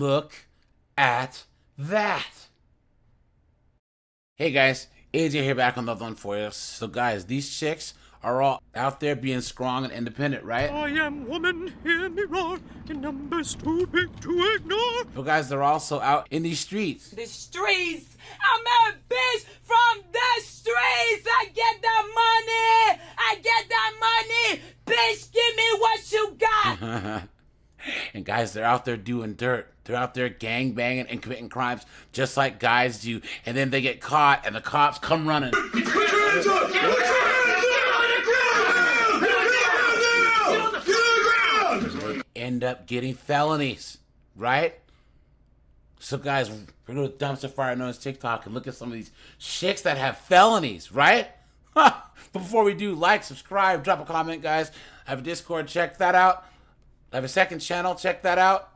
Look at that. Hey guys, AJ here back on Another One for you. So guys, these chicks are all out there being strong and independent, right? I am woman, hear me roar, in numbers too big to ignore. But guys, they're also out in these streets. The streets! I'm a bitch from the streets! I get the money! I get the money! Bitch, give me what you got! And guys, they're out there doing dirt. They're out there gang banging and committing crimes just like guys do. And then they get caught and the cops come running. End up getting felonies, right? So guys, we're going to dumpster fire known as TikTok and look at some of these chicks that have felonies, right? But before we do, like, subscribe, drop a comment, guys. I have a Discord, check that out. I have a second channel, check that out.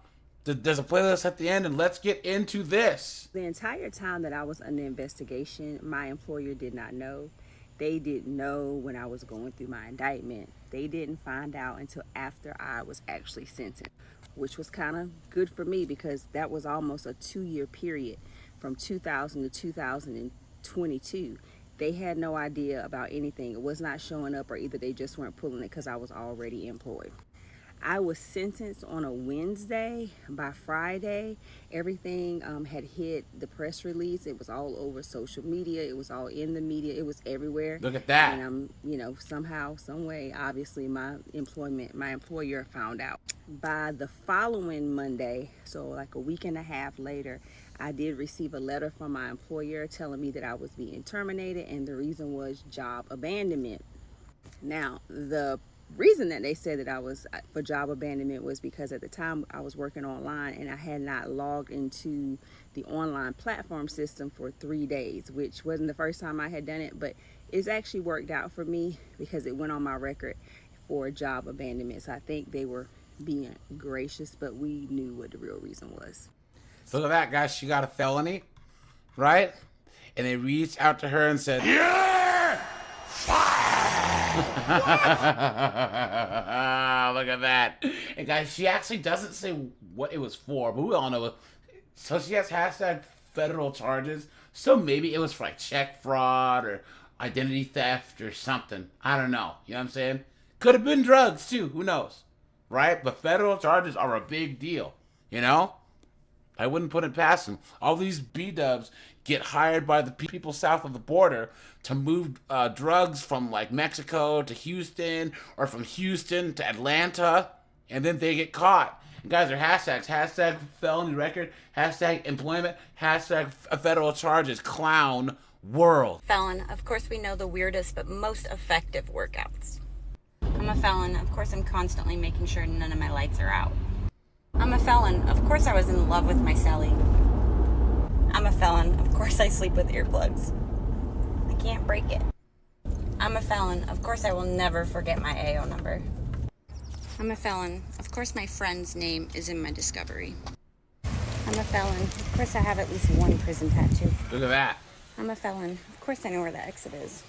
There's a playlist at the end, and let's get into this. The entire time that I was under investigation, my employer did not know. They didn't know when I was going through my indictment. They didn't find out until after I was actually sentenced, which was kind of good for me because that was almost a 2-year period from 2000 to 2022. They had no idea about anything. It was not showing up, or either they just weren't pulling it because I was already employed. I was sentenced on a Wednesday. By Friday, everything had hit the press release. It was all over social media. It was all in the media. It was everywhere. Look at that. And somehow, some way, obviously my employer found out. By the following Monday, so like a week and a half later, I did receive a letter from my employer telling me that I was being terminated, and the reason was job abandonment. Now, the reason that they said that I was for job abandonment was because at the time I was working online and I had not logged into the online platform system for 3 days, which wasn't the first time I had done it, but it's actually worked out for me because it went on my record for job abandonment. So I think they were being gracious, but we knew what the real reason was. So look at that, guys. She got a felony, right? And they reached out to her and said, "You're fired!" Look at that. And guys, she actually doesn't say what it was for, but we all know it. So she has hashtag federal charges. So maybe it was for like check fraud or identity theft or something. I don't know. You know what I'm saying? Could have been drugs too. Who knows? Right? But federal charges are a big deal. You know? I wouldn't put it past them. All these B-dubs get hired by the people south of the border to move drugs from like Mexico to Houston or from Houston to Atlanta, and then they get caught. And guys, are hashtags. Hashtag felony record, hashtag employment, hashtag federal charges, clown world. Felon, of course we know the weirdest but most effective workouts. I'm a felon, of course I'm constantly making sure none of my lights are out. I'm a felon. Of course I was in love with my cellie. I'm a felon. Of course I sleep with earplugs. I can't break it. I'm a felon. Of course I will never forget my AO number. I'm a felon. Of course my friend's name is in my discovery. I'm a felon. Of course I have at least one prison tattoo. Look at that. I'm a felon. Of course I know where the exit is.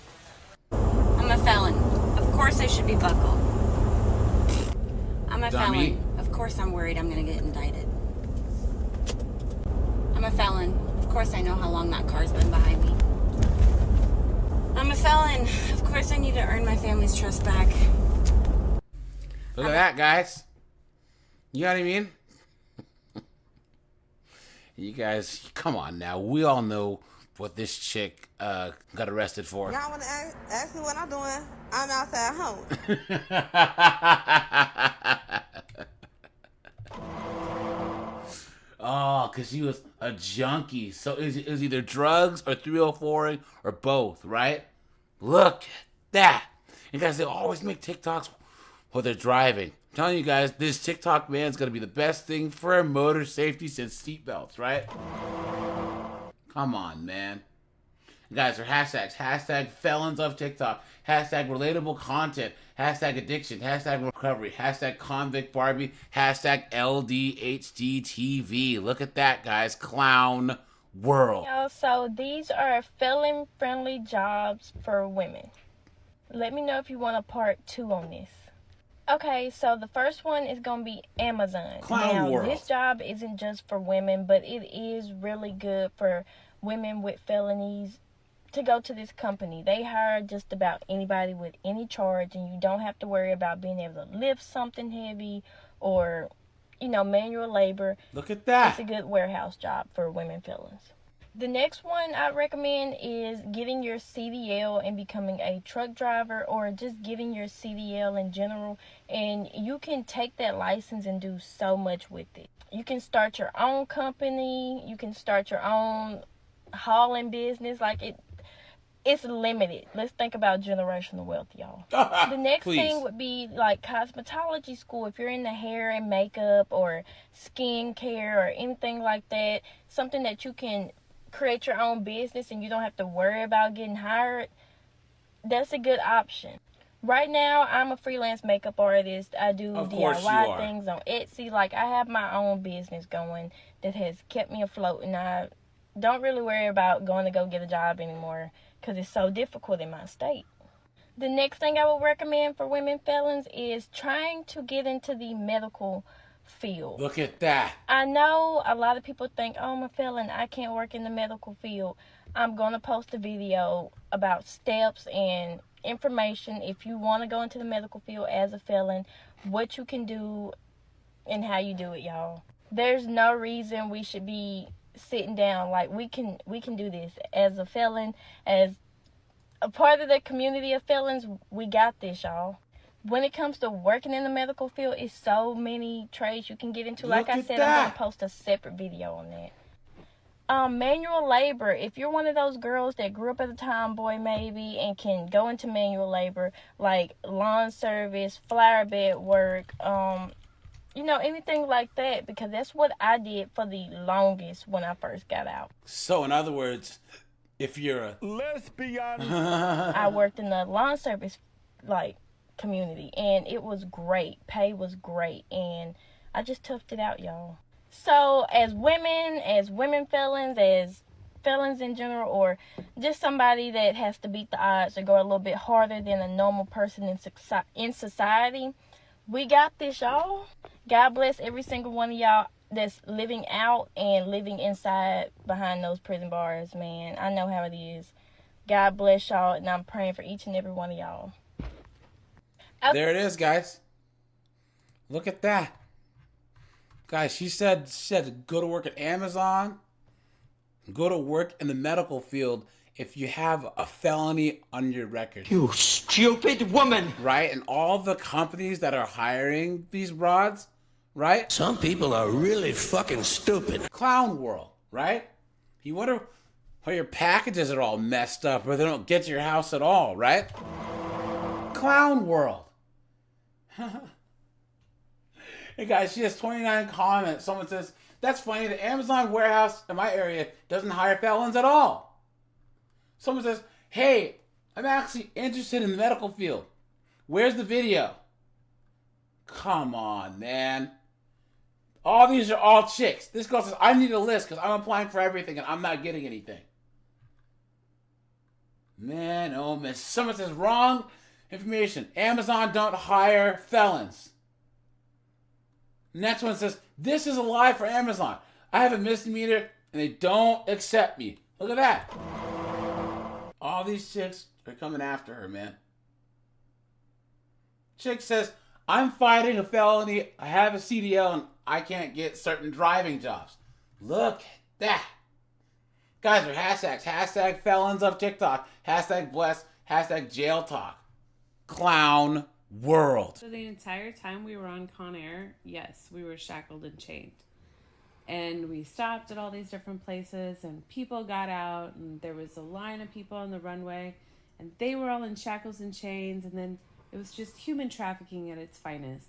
I'm a felon. Of course I should be buckled. I'm a Dummy. felon. Of course I'm worried I'm going to get indicted. I'm a felon. Of course I know how long that car's been behind me. I'm a felon. Of course I need to earn my family's trust back. Look at that, guys. You know what I mean? You guys, come on now. We all know what this chick got arrested for. Y'all want to ask me what I'm doing? I'm outside home. Oh, because she was a junkie. So it was either drugs or 304 or both, right? Look at that. And guys, they always make TikToks while they're driving. I'm telling you guys, this TikTok man's going to be the best thing for motor safety since seatbelts, right? Come on, man. Guys, are hashtags. Hashtag felons of TikTok. Hashtag relatable content. Hashtag addiction. Hashtag recovery. Hashtag convict Barbie. Hashtag LDHDTV. Look at that, guys. Clown world. So these are felon-friendly jobs for women. Let me know if you want a part 2 on this. Okay, so the first one is going to be Amazon. Clown World. This job isn't just for women, but it is really good for women with felonies to go to this company. They hire just about anybody with any charge, and you don't have to worry about being able to lift something heavy or, manual labor. Look at that. It's a good warehouse job for women felons. The next one I recommend is getting your CDL and becoming a truck driver, or just getting your CDL in general, and you can take that license and do so much with it. You can start your own company, you can start your own hauling business. It's limited. Let's think about generational wealth, y'all. The next thing would be like cosmetology school. If you're into hair and makeup or skin care or anything like that, something that you can create your own business and you don't have to worry about getting hired, that's a good option. Right now, I'm a freelance makeup artist. I do DIY things on Etsy. I have my own business going that has kept me afloat, and I don't really worry about going to go get a job anymore because it's so difficult in my state. The next thing I would recommend for women felons is trying to get into the medical field. Look at that. I know a lot of people think, oh, I'm a felon, I can't work in the medical field. I'm going to post a video about steps and information if you want to go into the medical field as a felon, what you can do and how you do it, y'all. There's no reason we should be sitting down. We can do this as a felon, as a part of the community of felons. We got this, y'all. When it comes to working in the medical field, it's so many trades you can get into. Like I said, I'm going to post a separate video on that. Manual labor. If you're one of those girls that grew up as a tomboy maybe and can go into manual labor, like lawn service, flower bed work, anything like that, because that's what I did for the longest when I first got out. So, in other words, if you're a lesbian, I worked in the lawn service, community, and it was great. Pay was great, and I just toughed it out, y'all. So, as women felons, as felons in general, or just somebody that has to beat the odds or go a little bit harder than a normal person in society, we got this, y'all. God bless every single one of y'all that's living out and living inside behind those prison bars, man. I know how it is. God bless y'all, and I'm praying for each and every one of y'all. There it is, guys. Look at that. Guys, she said go to work at Amazon, go to work in the medical field if you have a felony on your record. You stupid woman! Right? And all the companies that are hiring these broads, right? Some people are really fucking stupid. Clown World, right? You wonder why your packages are all messed up or they don't get to your house at all, right? Clown World. Hey guys, she has 29 comments. Someone says, that's funny, the Amazon warehouse in my area doesn't hire felons at all. Someone says, hey, I'm actually interested in the medical field. Where's the video? Come on, man. All these are all chicks. This girl says, I need a list because I'm applying for everything and I'm not getting anything. Man, oh man. Someone says, wrong information. Amazon don't hire felons. Next one says, this is a lie for Amazon. I have a misdemeanor and they don't accept me. Look at that. All these chicks are coming after her, man. Chick says, I'm fighting a felony. I have a CDL and I can't get certain driving jobs. Look at that. Guys, are hashtags. Hashtag felons of TikTok. Hashtag blessed. Hashtag jail talk. Clown World. So the entire time we were on Con Air, yes, we were shackled and chained. And we stopped at all these different places and people got out and there was a line of people on the runway and they were all in shackles and chains, and then it was just human trafficking at its finest.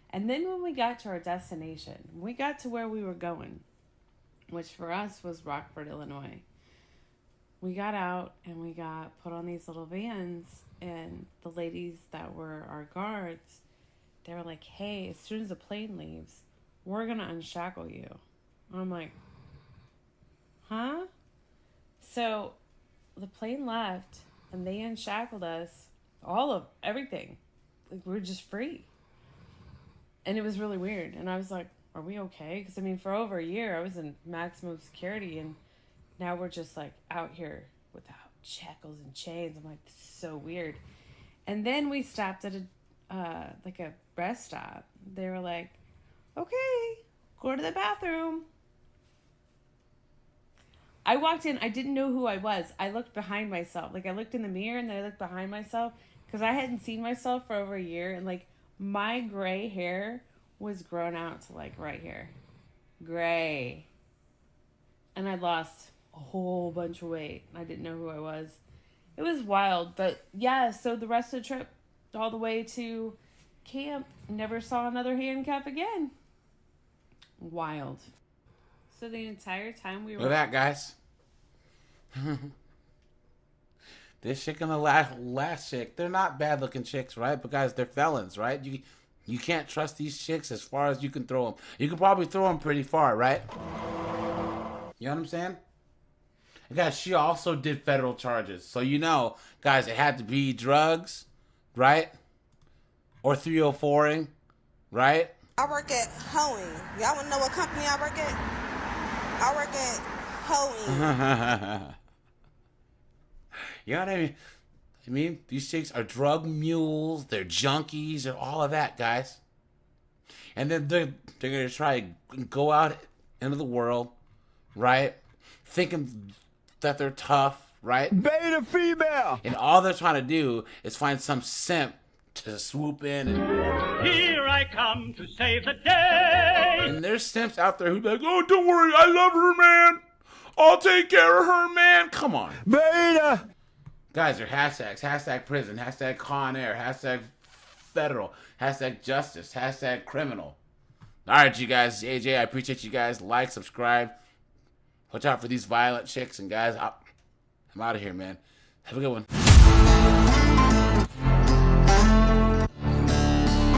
And then when we got to our destination, we got to where we were going, which for us was Rockford, Illinois. We got out and we got put on these little vans, and the ladies that were our guards, they were like, hey, as soon as the plane leaves, we're going to unshackle you. I'm like, huh? So the plane left and they unshackled us, all of everything. Like, we're just free. And it was really weird. And I was like, are we okay? Because, I mean, for over a year, I was in maximum security. And now we're just, like, out here without shackles and chains. I'm like, this is so weird. And then we stopped at a rest stop. They were like, okay, go to the bathroom. I walked in. I didn't know who I was. I looked behind myself. Like, I looked in the mirror, and then I looked behind myself. Because I hadn't seen myself for over a year. And, like, my gray hair was grown out to, like, right here. Gray. And I lost a whole bunch of weight. I didn't know who I was. It was wild. But, yeah, so the rest of the trip, all the way to camp, never saw another handcuff again. Wild. So the entire time we were... Look at that, guys. This chick and the last chick, they're not bad-looking chicks, right? But, guys, they're felons, right? You can't trust these chicks as far as you can throw them. You can probably throw them pretty far, right? You know what I'm saying? And, guys, she also did federal charges. So, you know, guys, it had to be drugs, right? Or 304ing, right? I work at Hoeing. Y'all want to know what company I work at? I work at Hoeing. You know what I mean? I mean, these chicks are drug mules, they're junkies, they're all of that, guys. And then they're going to try to go out into the world, right? Thinking that they're tough, right? Beta female! And all they're trying to do is find some simp to swoop in. And Here I come to save the day. And there's simps out there who be like, oh, don't worry, I love her, man. I'll take care of her, man. Come on. Beta! Guys, your hashtags. Hashtag prison. Hashtag Con Air. Hashtag federal. Hashtag justice. Hashtag criminal. All right, you guys. AJ, I appreciate you guys. Like, subscribe. Watch out for these violent chicks. And guys, I'm out of here, man. Have a good one.